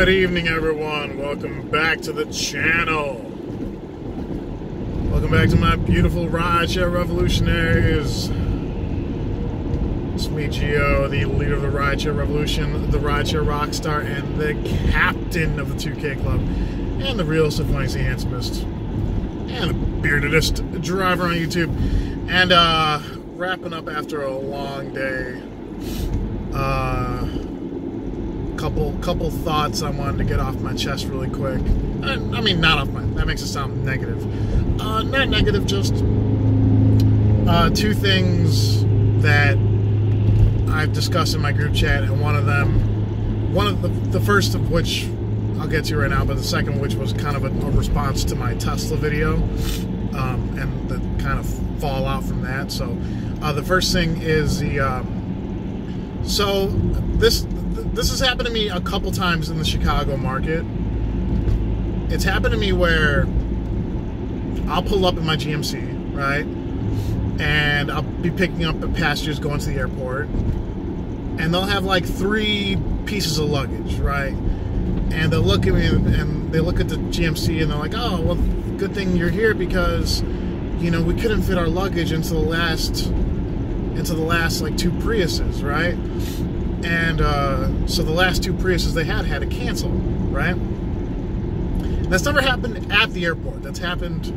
Good evening, everyone. Welcome back to the channel. Welcome back to my beautiful rideshare revolutionaries. It's me, Gio, the leader of the rideshare revolution, the rideshare rock star, and the captain of the 2K club, and the realest, funniest, handsomest, and the beardedest driver on YouTube. And wrapping up after a long day. Couple thoughts I wanted to get off my chest really quick. I mean, not off my... That makes it sound negative. Not negative, just two things that I've discussed in my group chat, and the first of which I'll get to right now, but the second of which was kind of a response to my Tesla video, and the kind of fallout from that. So the first thing is this has happened to me a couple times in the Chicago market. It's happened to me where I'll pull up in my GMC, right? And I'll be picking up passengers going to the airport. And they'll have like 3 pieces of luggage, right? And they'll look at me and they look at the GMC and they're like, oh, well, good thing you're here because, you know, we couldn't fit our luggage into the last like 2 Priuses, right? And so the last 2 Priuses they had to cancel, right? That's never happened at the airport. That's happened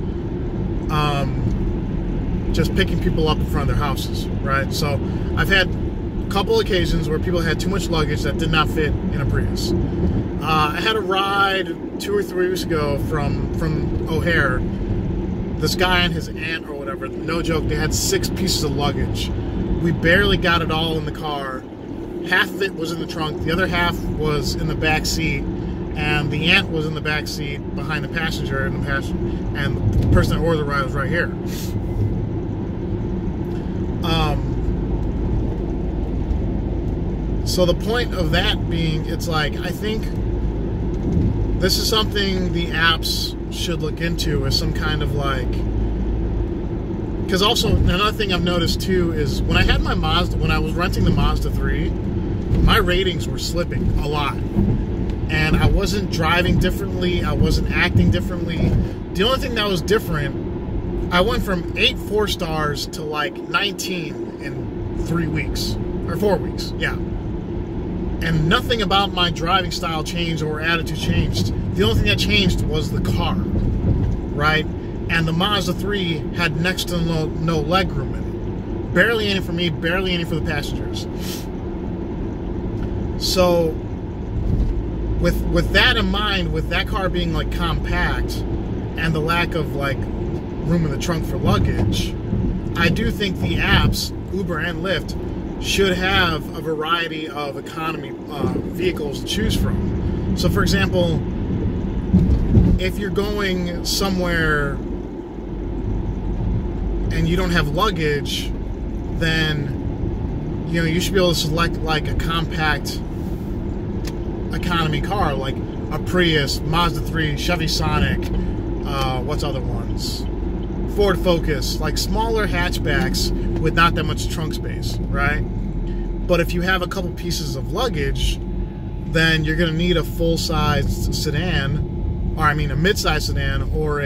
just picking people up in front of their houses, right? So I've had a couple occasions where people had too much luggage that did not fit in a Prius. I had a ride 2 or 3 weeks ago from O'Hare. This guy and his aunt or whatever, no joke, they had 6 pieces of luggage. We barely got it all in the car. Half of it was in the trunk, the other half was in the back seat, and the aunt was in the back seat behind the passenger, and the person that ordered the ride was right here. So the point of that being, it's like, I think this is something the apps should look into, as some kind of like, because also another thing I've noticed too is when I was renting the Mazda 3, my ratings were slipping a lot, and I wasn't driving differently, I wasn't acting differently. The only thing that was different, I went from 8 4-stars to like 19 in 3 weeks, or 4 weeks, yeah. And nothing about my driving style changed or attitude changed. The only thing that changed was the car, right? And the Mazda 3 had next to no leg room in it. Barely any for me, barely any for the passengers. So, with that in mind, with that car being like compact and the lack of like room in the trunk for luggage, I do think the apps, Uber and Lyft, should have a variety of economy vehicles to choose from. So, for example, if you're going somewhere and you don't have luggage, then, you know, you should be able to select like a compact economy car, like a Prius, Mazda 3, Chevy Sonic, what's other ones? Ford Focus, like smaller hatchbacks with not that much trunk space, right? But if you have a couple pieces of luggage, then you're going to need a full-sized sedan, or I mean a mid-sized sedan, or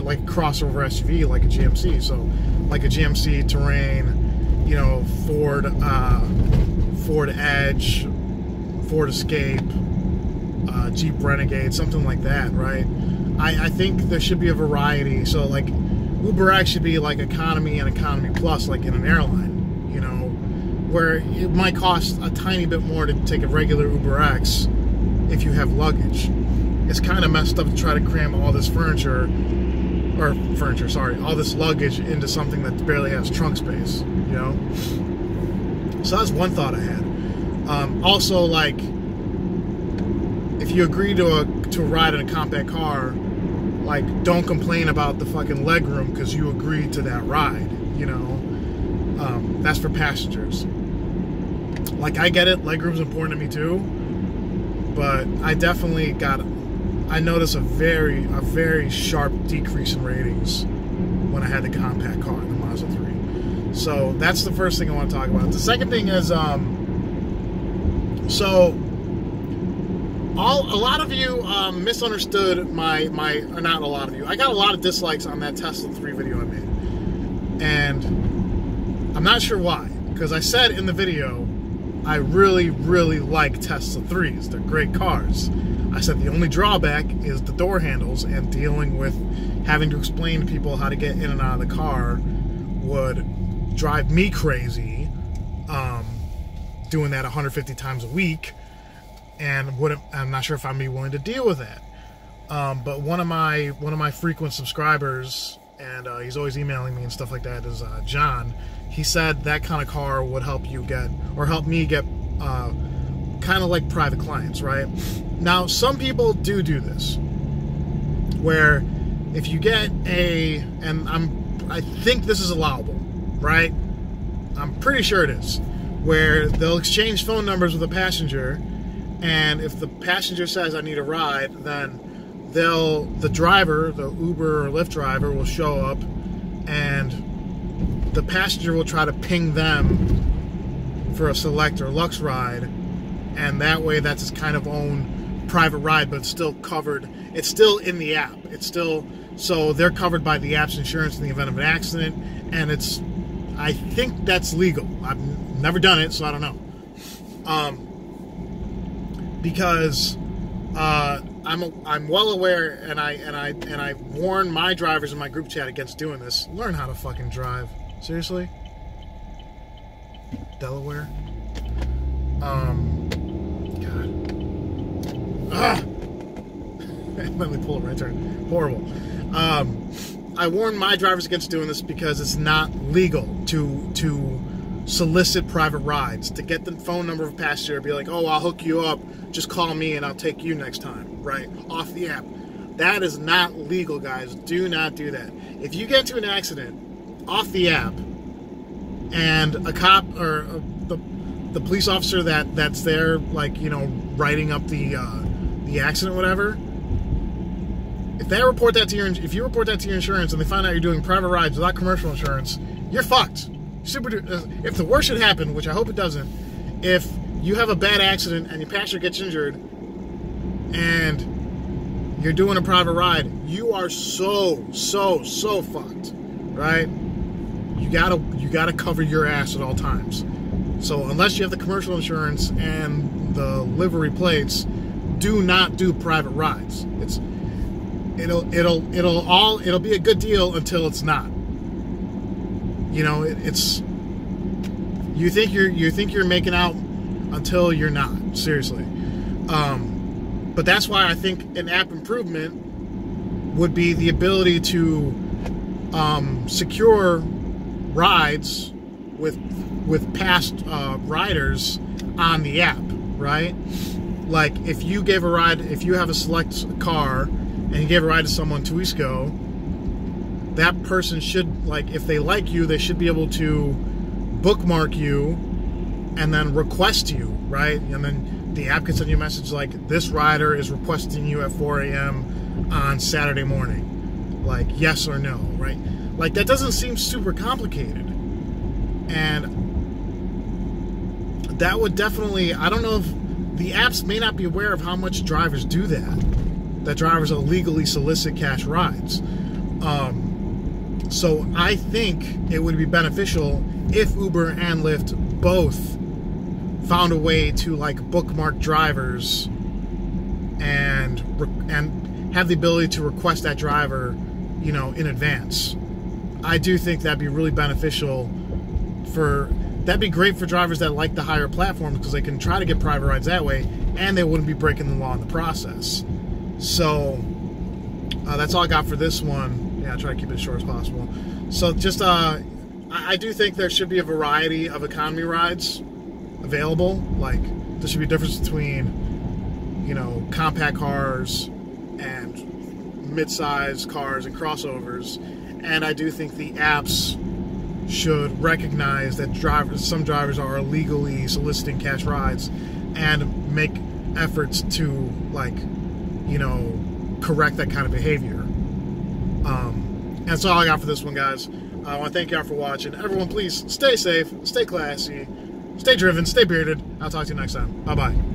like a crossover SUV, like a GMC. So, like a GMC Terrain, you know, Ford Edge, Ford Escape, Jeep Renegade, something like that, right? I think there should be a variety. So, like, UberX should be like economy and economy plus, like in an airline, you know, where it might cost a tiny bit more to take a regular UberX if you have luggage. It's kind of messed up to try to cram all this all this luggage into something that barely has trunk space, you know? So that's one thought I had. Also, like, if you agree to ride in a compact car, like, don't complain about the fucking legroom because you agreed to that ride, you know? That's for passengers. Like, I get it, legroom's important to me too, but I definitely I noticed a very sharp decrease in ratings when I had the compact car, the Mazda 3. So that's the first thing I want to talk about. The second thing is, so A lot of you misunderstood or not a lot of you. I got a lot of dislikes on that Tesla 3 video I made. And I'm not sure why. Because I said in the video, I really, really like Tesla 3s. They're great cars. I said the only drawback is the door handles, and dealing with having to explain to people how to get in and out of the car would drive me crazy, doing that 150 times a week. And I'm not sure if I'd be willing to deal with that. But one of my frequent subscribers, and he's always emailing me and stuff like that, is John. He said that kind of car would help me get kind of like private clients, right? Now, some people do this, where if you get I think this is allowable, right? I'm pretty sure it is, where they'll exchange phone numbers with a passenger. And if the passenger says, I need a ride, then the driver, the Uber or Lyft driver, will show up, and the passenger will try to ping them for a Select or Lux ride, and that way that's his kind of own private ride, but it's still covered. It's still in the app. So they're covered by the app's insurance in the event of an accident, and I think that's legal. I've never done it, so I don't know. Because I'm well aware, and I warn my drivers in my group chat against doing this. Learn how to fucking drive. Seriously? Delaware? God. Let me pull a right turn. Horrible. I warn my drivers against doing this because it's not legal to solicit private rides, to get the phone number of a passenger, be like, oh, I'll hook you up, just call me and I'll take you next time, right? Off the app. That is not legal, guys. Do not do that. If you get into an accident off the app, and a cop or the police officer that's there, like, you know, writing up the accident, whatever, if you report that to your insurance and they find out you're doing private rides without commercial insurance, you're fucked. If the worst should happen, which I hope it doesn't, if you have a bad accident and your passenger gets injured and you're doing a private ride, you are so fucked, right? You gotta cover your ass at all times. So unless you have the commercial insurance and the livery plates, do not do private rides. It'll be a good deal until it's not. You know, you think you're making out until you're not. Seriously. But that's why I think an app improvement would be the ability to secure rides with past riders on the app, right? Like if you gave a ride, if you have a Select car and you gave a ride to someone 2 weeks ago, that person should, like, if they like you, they should be able to bookmark you and then request you, right? And then the app can send you a message like, this rider is requesting you at 4 a.m. on Saturday morning. Like, yes or no, right? Like, that doesn't seem super complicated. And that would definitely, I don't know if the apps may not be aware of how much drivers do that drivers illegally solicit cash rides. So I think it would be beneficial if Uber and Lyft both found a way to, like, bookmark drivers and have the ability to request that driver, you know, in advance. I do think that'd be really beneficial that'd be great for drivers that like the higher platforms, because they can try to get private rides that way and they wouldn't be breaking the law in the process. So that's all I got for this one. Yeah, I try to keep it as short as possible. So just, I do think there should be a variety of economy rides available. Like, there should be a difference between, you know, compact cars and mid-size cars and crossovers. And I do think the apps should recognize that some drivers are illegally soliciting cash rides and make efforts to, like, you know, correct that kind of behavior. And that's all I got for this one, guys. I want to thank y'all for watching. Everyone, please stay safe, stay classy, stay driven, stay bearded. I'll talk to you next time. Bye-bye.